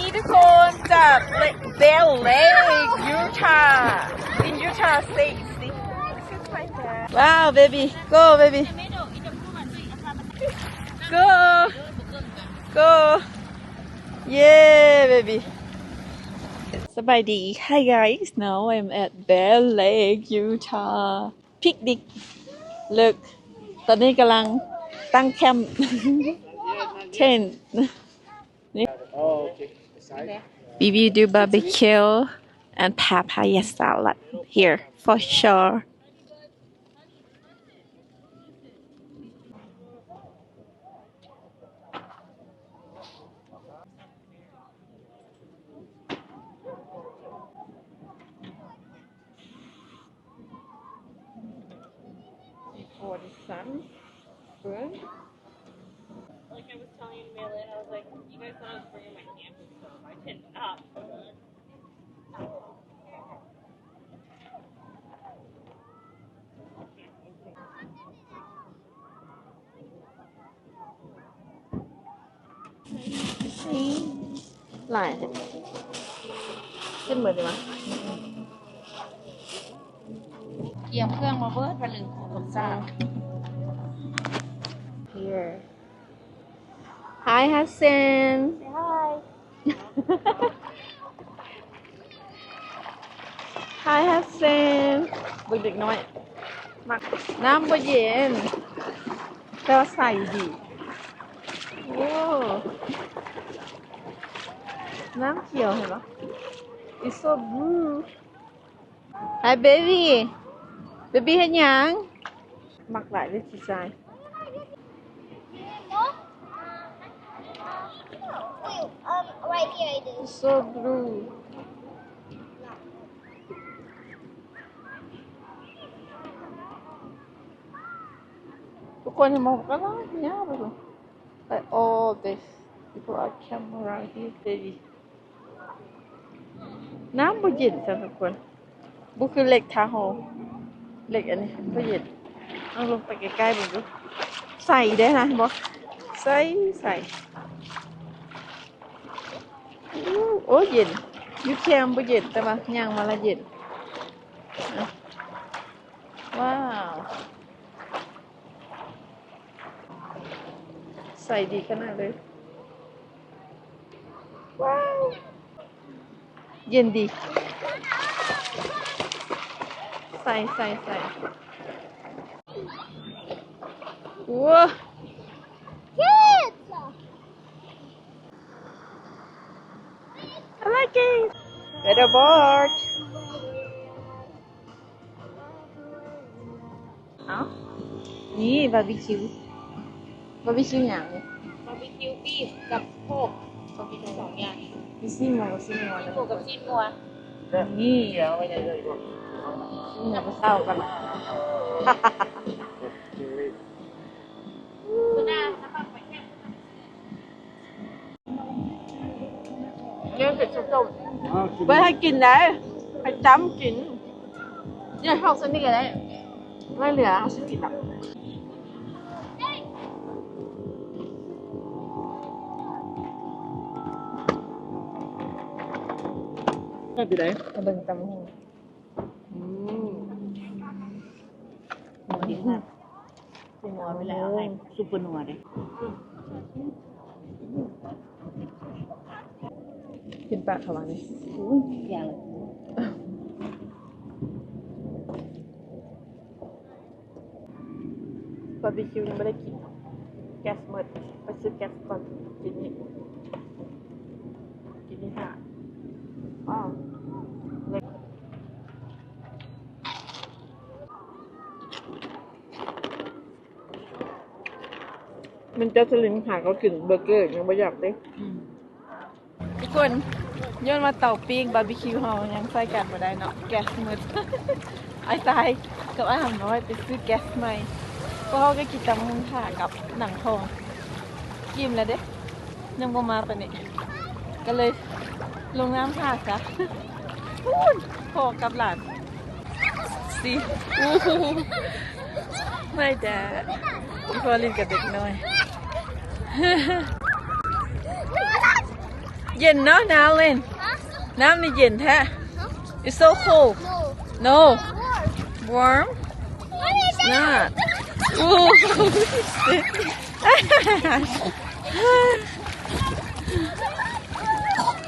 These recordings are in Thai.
นี้ทุกคนจาก Bell Lake Utah in Utah State Wow baby go baby go go yeah baby สบายดี Hi guys now I'm at Bell Lake Utah picnic look ตอนนี้กำลังตั้งแคมป์ tent we will do barbecue and papaya salad here for sure before the sun burn Like I was telling Malin, I was like, you guys thought I was bringing my camping stuff. I did not. See? หลายขึ้นเหมือนดีมั้ย เกี่ยมเครื่องมาเบิดมาลืมของผมซ่า Here Hi Hassan Hi. Hi Hassan บึกเด็กน้อยมักน้ำบ่เย็นแต่ว่าใส่ดีโอ้น้ำเขียวเห็นปะ It's so blue Hi baby baby เฮ็ดหยังมักหลายเลยสิชาย Right here it is. It's so blue ทุกคนเห็นมองก็แล้วเนี่ยไปดู Like all this people are camera here baby น้ำบ่เย็นจ้ะทุกคนบ่คือเหล็กทาโฮเหล็กอันนี้บ่เย็นเอาลงไปใกล้ๆเบิ่งดูใส่ได้นะบ่ใส่โอ้เย็นอยู่แคมป์บ่เย็นแต่ว่าย่างมาละเย็นว้าวใส่ดีขนาดเลยว้าวเย็นดีใส่ว้า Kids! I like it better board เอ้านี่บาร์บีคิวอย่างนี้ บาร์บีคิวบีฟกับโคกก็มีทั้งสองอย่าง มีซี่งัวนะ โคกกับชิ้นงัว นี่เอาไว้เลยนี่ก็เข้ากัน คือหน้าถ้าปักไปแค่ เลี้ยงเสร็จส้มไว้ให้กินได้ให้จ้ำกินเนี่ยชอบสนิทกันได้ไม่เหลือเอาสิกินอ่ะก็ไปได้เอาเบิ่งตำหูดีค่ะเป็นนัวไปแล้วให้ซุปเปอร์นัวเลย กินปลาเขาวางนี่ อุ้ยอย่างเลย บาร์บีคิวยังไม่ได้กินแก๊สหมดไปซื้อแก๊สก่อนกินนี่ค่ะอ้าวมันจะสลิมหาเขากินเบอร์เกอร์ยังไม่อยากได้ทุกคนย้อนมาเตาปิ้งบาร์บีคิวเฮายังใส่กันบ่ได้เนาะแก๊สหมด ไอ้ตายกับอาหารน้อยไปซื้อแก๊สใหม่ก็เขาก็กินตำมุงค่ะกับหนังทองกินแล้วเด้ยังบ่มาปะนี่ก็เลยลงน้ำค่ะซะพูนพอกับหลานสิไม่แต่พอลินกับเด็กน้อย เย็นเนาะน้ำเล่น Huh? น้ำนี่เย็นแท้ Huh? It's so cold No. No Warm. warm What is Not that? Ooh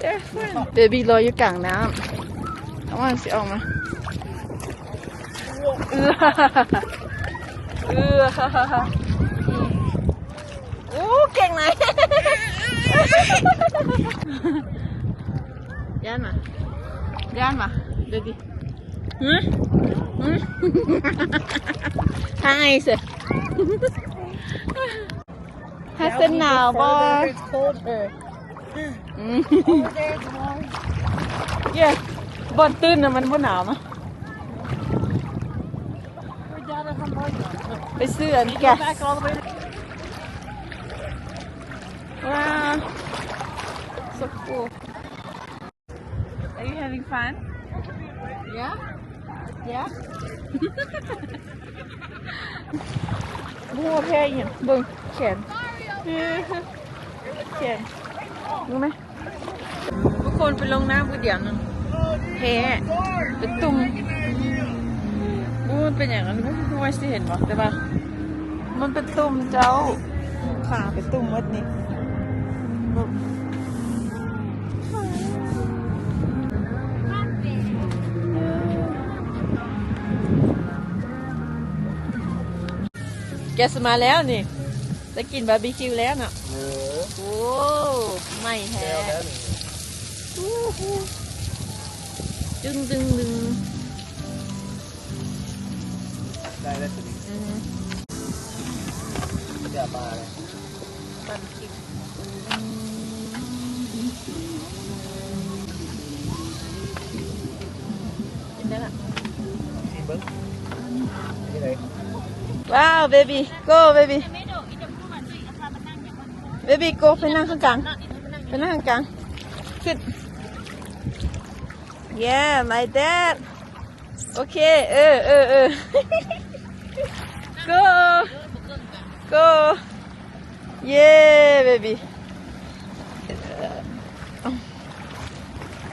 They're fun Baby รออยู่กลางน้ำเอามันสิออกมาโอ้เก่งไหนย่านมาเบบี้Hi sir Has it now boy It's colder. Over there it's warm. Yeah บอนตื้นน่ะมันบ่หนาวมั้ย We're down at Hamburg. ไปซื้ออันแก๊ส Back all the way to ว้าว so cool Are you having fun? Yeah? Yeah? บัวแพ้ยังเบิ่งแขนแขนรู้ไหมทุกคนไปลงน้ำกูเดี๋ยวนึงแพ้เป็นตุ่มมันเป็นอย่างนั้นไม่ว่าสิเห็นบ่แต่ว่ามันเป็นตุ่มเจ้าขาเป็นตุ่มวัดนี้แกสมาแล้วนี่จะกินบาร์บีคิวแล้วน่ะโอ้ไม่แท้ดึงได้แล้วสิอย่ามาเลย ปั่นคิวกินได้ละ เบิ้งนี่ไหน ว้าว baby go baby baby go ไปนั่งข้างกลางไปนั่งข้างกลางขึ้น yeah like that โอเคgo go yeah baby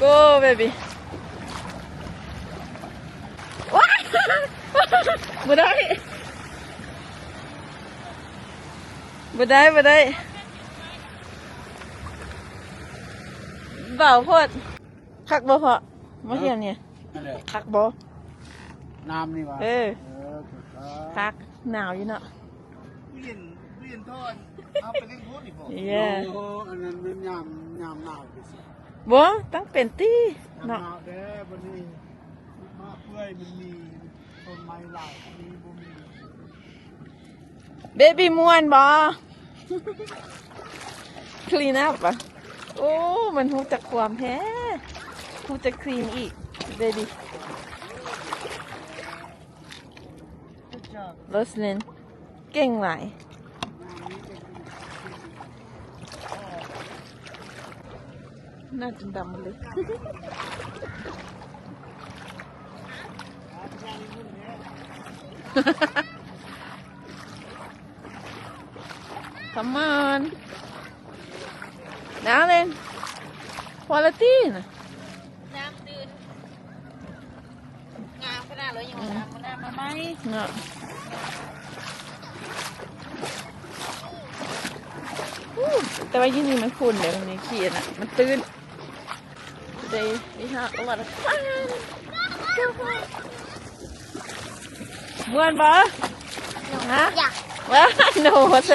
go baby ว้าบ่ได้เบาโพดคักบ่พอมาเที่ยวเนี่ยคักบ่ น้ำนี่วะ คักหนาวอยู่เนาะ เวียนทอดเอาไปเล่นพูดอีกบ่ yeah โอ้อันนั้นมันยามหนาวไปสิ บ่ตั้งเป็นตี้ หนา เนาะ วเด้อวันนี้มาเพื่อยมันมีต้นไม้หลายมีบ่มี เบบี้ม่วนบ่ clean up อ่ะโอ้มันฮู้จักความแท้ฮู้จัก clean อีก baby Good job รสลินเก่งหลายหน้าจนดำหมดเลย Come on น้ำเล่น quality นะ น้ำดื่นงามขนาดเลยยังน้ำมาไหม เนาะแต่ว่ายี่นี่มันฝุ่นเดี๋ยวมันขี้น่ะมันตื้น Today we have a lot of fun ม่วนบ่ฮะ Yeah. ว้าโน้ต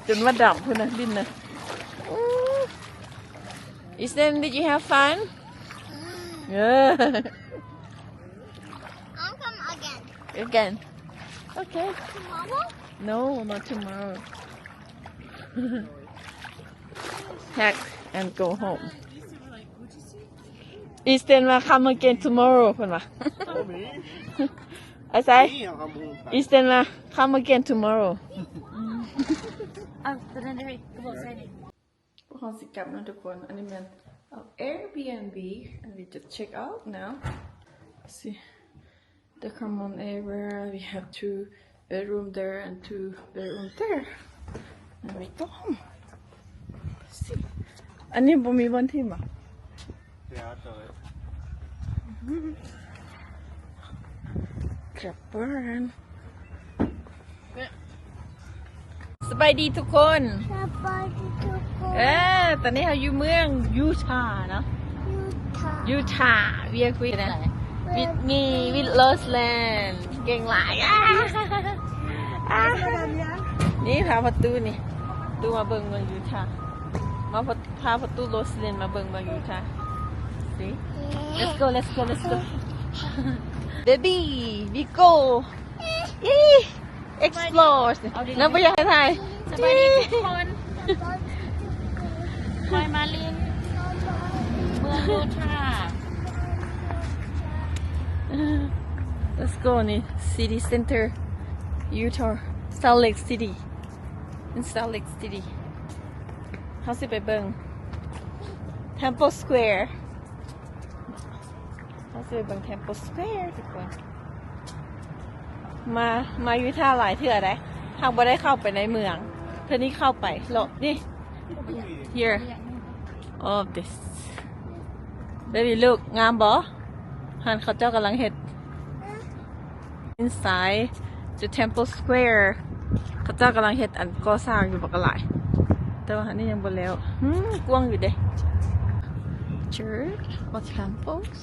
จนว่าดำเพื่อนนะดินนะ Ethan did you have fun yeah I'll come again. again okay Tomorrow? no not tomorrow pack and go home Ethan มา come again tomorrow เพื่อนว่า บ่มี ไอ้ไซ นี่เอาคำพูดไป Ethan มา come again tomorrow อ้าวตอนนั้นได้ก็บอกใช่นี่ พวกเราสิกลับนะทุกคนอันนี้มัน Airbnb and we just check out now see the common area we have 2 bedroom there and 2 bedroom there and we go home see อันนี้บ่มีบนทิ่มอ่ะ Ja, toll. กลับบ้านสบายดีทุกคน ตอนนี้เราอยู่เมืองยูทาห์เนาะยูทาห์เวียคุยนะมีวิลเลอร์สแลนด์เก่งหลายนี่พาประตูนี่ดูมาเบิ่งเมืองยูทาห์มาพาประตูโรสแลนด์มาเบิ่งเมืองยูทาห์ See let's go baby we go explore น้ำไปยังไง สบายดีทุกคนคอยมาลินเมืองยูทาห์ Let's go นี่ City Center Utah Salt Lake City in Salt Lake City เขาสิไปเบิ่ง Temple Square เขาสิไปเบิ่ง Temple Square ทุกคนมายูทาห์หลายเทื่อได้ทางบ่ได้เข้าไปในเมืองเทื่อนี้เข้าไปโลนี่ here all of this baby look งามบ่หันเขาเจ้ากำลังเฮ็ด inside the Temple Square เขาเจ้ากำลังเฮ็ดอันก่อสร้างอยู่บักหลายแต่ว่าอันนี้ยังบ่แล้วกว้างอยู่เด้ Church or temples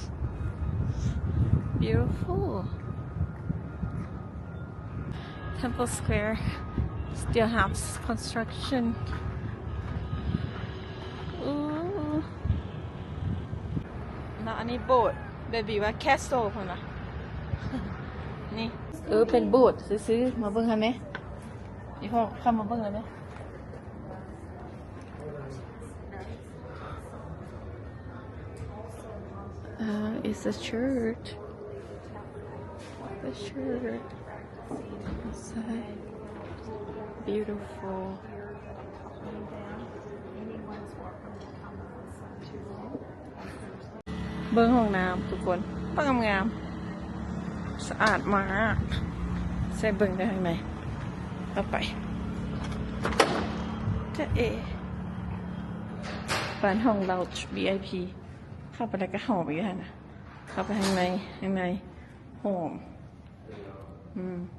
beautiful Temple Square still have construction ooh แล้วอันนี้โบสถ์ baby ว่า castle พุ่นน่ะ นี่เป็นโบสถ์ซื้อๆมาเบิ่งให้แม่นี่พ่อเข้ามาเบิ่งเลยแม่it's a church the church outside beautiful เบิ่งห้องน้ำทุกคนป้างามๆสะอาดมากใส่เบิ่งได้ข้างในเข้าไปจะบ้านห้องเรา VIP เข้าไปแล้วก็หอมอีกแล้วนะเข้าไปข้างในหอม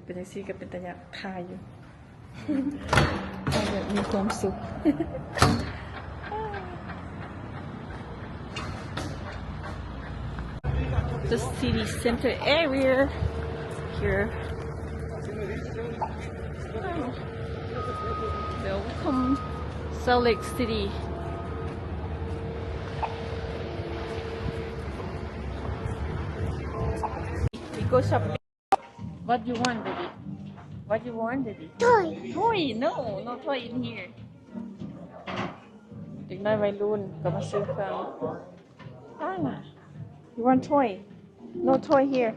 เป็นจังซี่ก็เป็นตะยะทายอยู่ แบบมีความสุข The city center area here. Welcome Salt Lake City. We go shopping. What you want, baby? What you want, baby? Toy. No toy in here. เด็กน้อยวัยรุ่นก็มาซื้อเครื่องYou want toy? No toy here.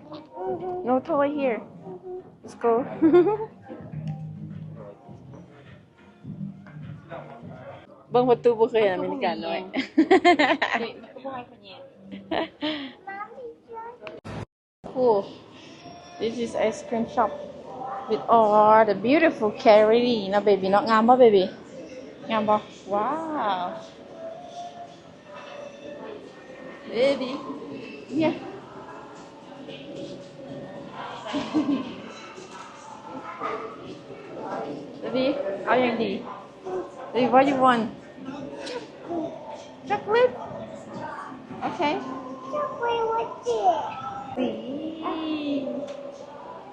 No toy here. Let's go. เบิ่งประตูบ่เคยเห็นอเมริกันน้อย Cool. This is ice cream shop with all the beautiful candy. Now baby, not งามบ่ baby? งามบ่ Wow. Baby. Yeah. Baby, เอาอย่างดี Baby, what you want? Chocolate? Okay.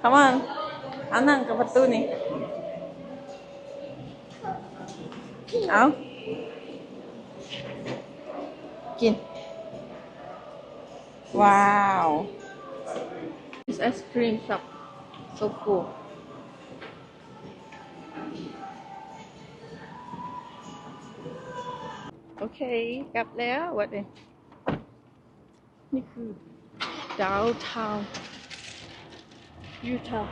Come on. เอานั่งกับประตูนี่เอากิน Wow. This ice cream shop. So cool. Okay, กลับแล้ววัดเองนี่คือ downtown Utah